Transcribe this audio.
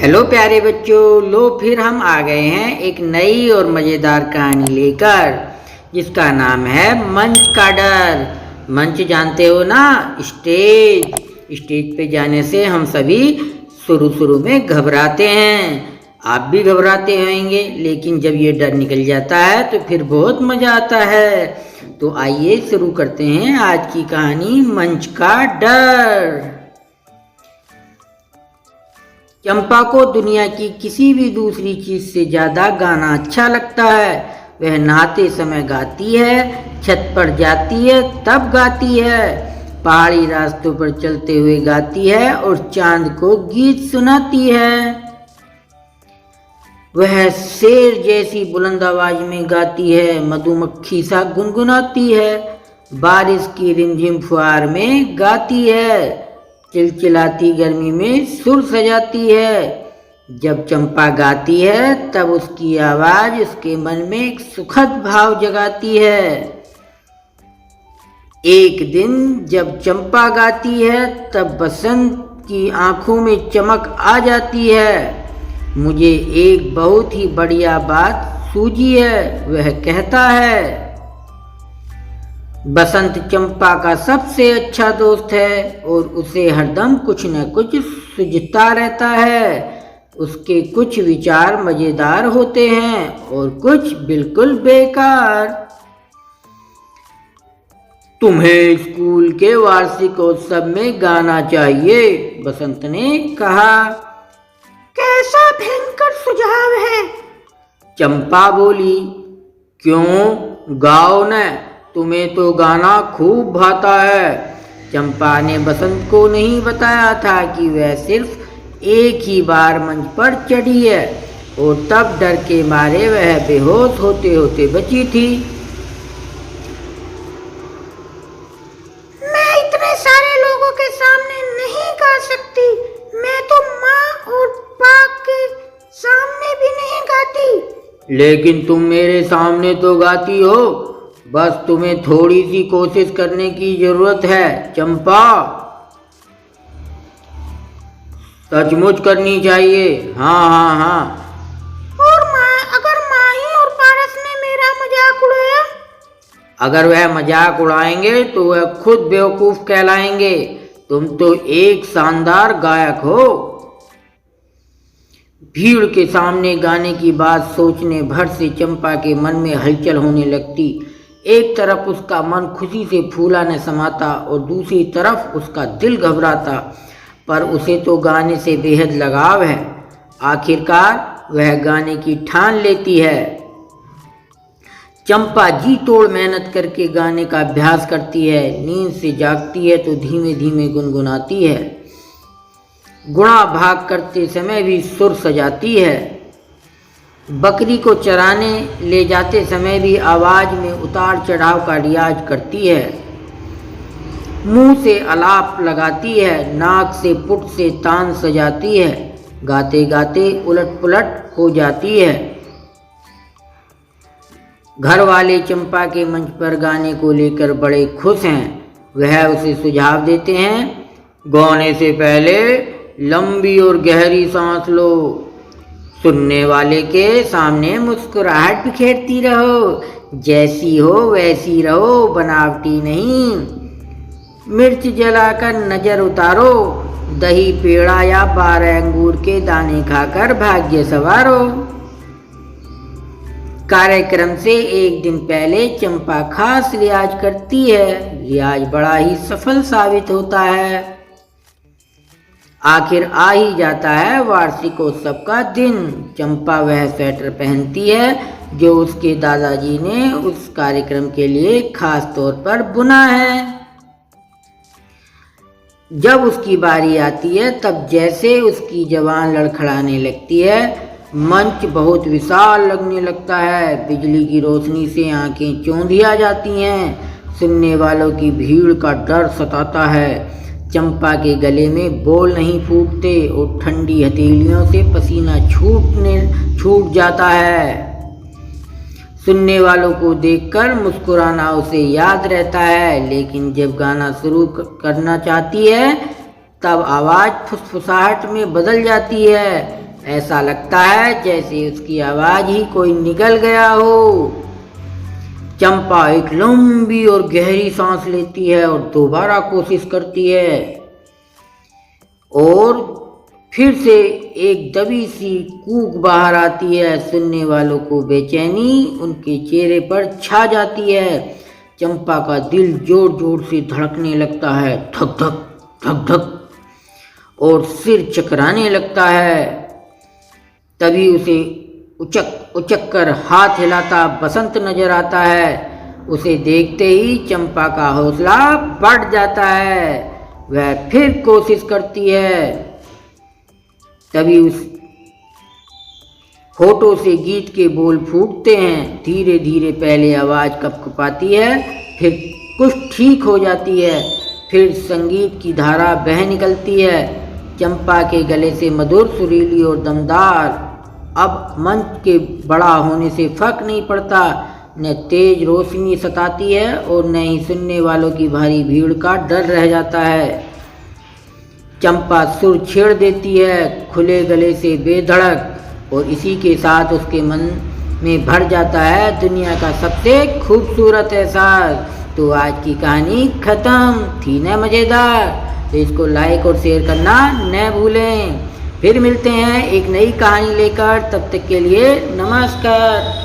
Hello प्यारे बच्चों, लो फिर हम आ गए हैं एक नई और मज़ेदार कहानी लेकर जिसका नाम है मंच का डर। मंच जानते हो ना, स्टेज पे जाने से हम सभी शुरू में घबराते हैं। आप भी घबराते होंगे, लेकिन जब ये डर निकल जाता है तो फिर बहुत मज़ा आता है। तो आइए शुरू करते हैं आज की कहानी मंच का डर। चंपा को दुनिया की किसी भी दूसरी चीज से ज्यादा गाना अच्छा लगता है। वह नहाते समय गाती है, छत पर जाती है तब गाती है, पहाड़ी रास्तों पर चलते हुए गाती है और चांद को गीत सुनाती है। वह शेर जैसी बुलंद आवाज में गाती है, मधुमक्खी सा गुनगुनाती है, बारिश की रिमझिम फुहार में गाती है, चिलचिलाती गर्मी में सुर सजाती है। जब चंपा गाती है तब उसकी आवाज उसके मन में एक सुखद भाव जगाती है। एक दिन जब चंपा गाती है तब बसंत की आंखों में चमक आ जाती है। मुझे एक बहुत ही बढ़िया बात सूझी है, वह कहता है। बसंत चंपा का सबसे अच्छा दोस्त है और उसे हरदम कुछ न कुछ सूझता रहता है। उसके कुछ विचार मजेदार होते हैं और कुछ बिल्कुल बेकार। तुम्हें स्कूल के वार्षिकोत्सव में गाना चाहिए, बसंत ने कहा। कैसा भयंकर सुझाव है, चंपा बोली। क्यों, गाओ न, तुम्हें तो गाना खूब भाता है। चंपा ने बसंत को नहीं बताया था कि वह सिर्फ एक ही बार मंच पर चढ़ी है और तब डर के मारे वह बेहोश होते होते बची थी। मैं इतने सारे लोगों के सामने नहीं गा सकती। मैं तो माँ और पापा के सामने भी नहीं गाती। लेकिन तुम मेरे सामने तो गाती हो, बस तुम्हें थोड़ी सी कोशिश करने की जरूरत है चंपा। सचमुच करनी चाहिए। हाँ। और अगर माही और पारस ने मेरा मजाक उड़ाया? अगर वह मजाक उड़ाएंगे तो वह खुद बेवकूफ कहलाएंगे। तुम तो एक शानदार गायक हो। भीड़ के सामने गाने की बात सोचने भर से चंपा के मन में हलचल होने लगती। एक तरफ उसका मन खुशी से फूला न समाता और दूसरी तरफ उसका दिल घबराता, पर उसे तो गाने से बेहद लगाव है। आखिरकार वह गाने की ठान लेती है। चंपा जी तोड़ मेहनत करके गाने का अभ्यास करती है। नींद से जागती है तो धीमे धीमे गुनगुनाती है। गुणा भाग करते समय भी सुर सजाती है। बकरी को चराने ले जाते समय भी आवाज में उतार चढ़ाव का रियाज करती है। मुंह से आलाप लगाती है, नाक से पुट से तान सजाती है, गाते गाते उलट पुलट हो जाती है। घर वाले चंपा के मंच पर गाने को लेकर बड़े खुश हैं। वह उसे सुझाव देते हैं, गाने से पहले लंबी और गहरी सांस लो, सुनने वाले के सामने मुस्कुराहट बिखेरती रहो, जैसी हो वैसी रहो, बनावटी नहीं। मिर्च जलाकर नजर उतारो, दही पेड़ा या 12 अंगूर के दाने खाकर भाग्य सवारो। कार्यक्रम से एक दिन पहले चंपा खास रियाज करती है। रियाज बड़ा ही सफल साबित होता है। आखिर आ ही जाता है वार्षिकोत्सव का दिन। चंपा वह स्वेटर पहनती है जो उसके दादाजी ने उस कार्यक्रम के लिए खास तौर पर बुना है। जब उसकी बारी आती है तब जैसे उसकी जवान लड़खड़ाने लगती है। मंच बहुत विशाल लगने लगता है। बिजली की रोशनी से आंखें चौंधिया जाती हैं। सुनने वालों की भीड़ का डर सताता है। चंपा के गले में बोल नहीं फूटते और ठंडी हथेलियों से पसीना छूट जाता है। सुनने वालों को देखकर मुस्कुराना उसे याद रहता है, लेकिन जब गाना शुरू करना चाहती है तब आवाज़ फुसफुसाहट में बदल जाती है। ऐसा लगता है जैसे उसकी आवाज ही कोई निकल गया हो। चंपा एक लंबी और गहरी सांस लेती है और दोबारा कोशिश करती है और फिर से एक दबी सी कूक बाहर आती है। सुनने वालों को बेचैनी उनके चेहरे पर छा जाती है। चंपा का दिल जोर जोर से धड़कने लगता है, धक धक धक धक, और सिर चकराने लगता है। तभी उसे उचक उचक कर हाथ हिलाता बसंत नजर आता है। उसे देखते ही चंपा का हौसला बढ़ जाता है। वह फिर कोशिश करती है। तभी उस होठों से गीत के बोल फूटते हैं। धीरे धीरे पहले आवाज कपकपाती है, फिर कुछ ठीक हो जाती है, फिर संगीत की धारा बह निकलती है। चंपा के गले से मधुर, सुरीली और दमदार। अब मंच के बड़ा होने से फर्क नहीं पड़ता, न तेज रोशनी सताती है और न ही सुनने वालों की भारी भीड़ का डर रह जाता है। चंपा सुर छेड़ देती है खुले गले से बेधड़क, और इसी के साथ उसके मन में भर जाता है दुनिया का सबसे खूबसूरत एहसास। तो आज की कहानी खत्म थी न मज़ेदार? तो इसको लाइक और शेयर करना न भूलें। फिर मिलते हैं एक नई कहानी लेकर, तब तक के लिए नमस्कार।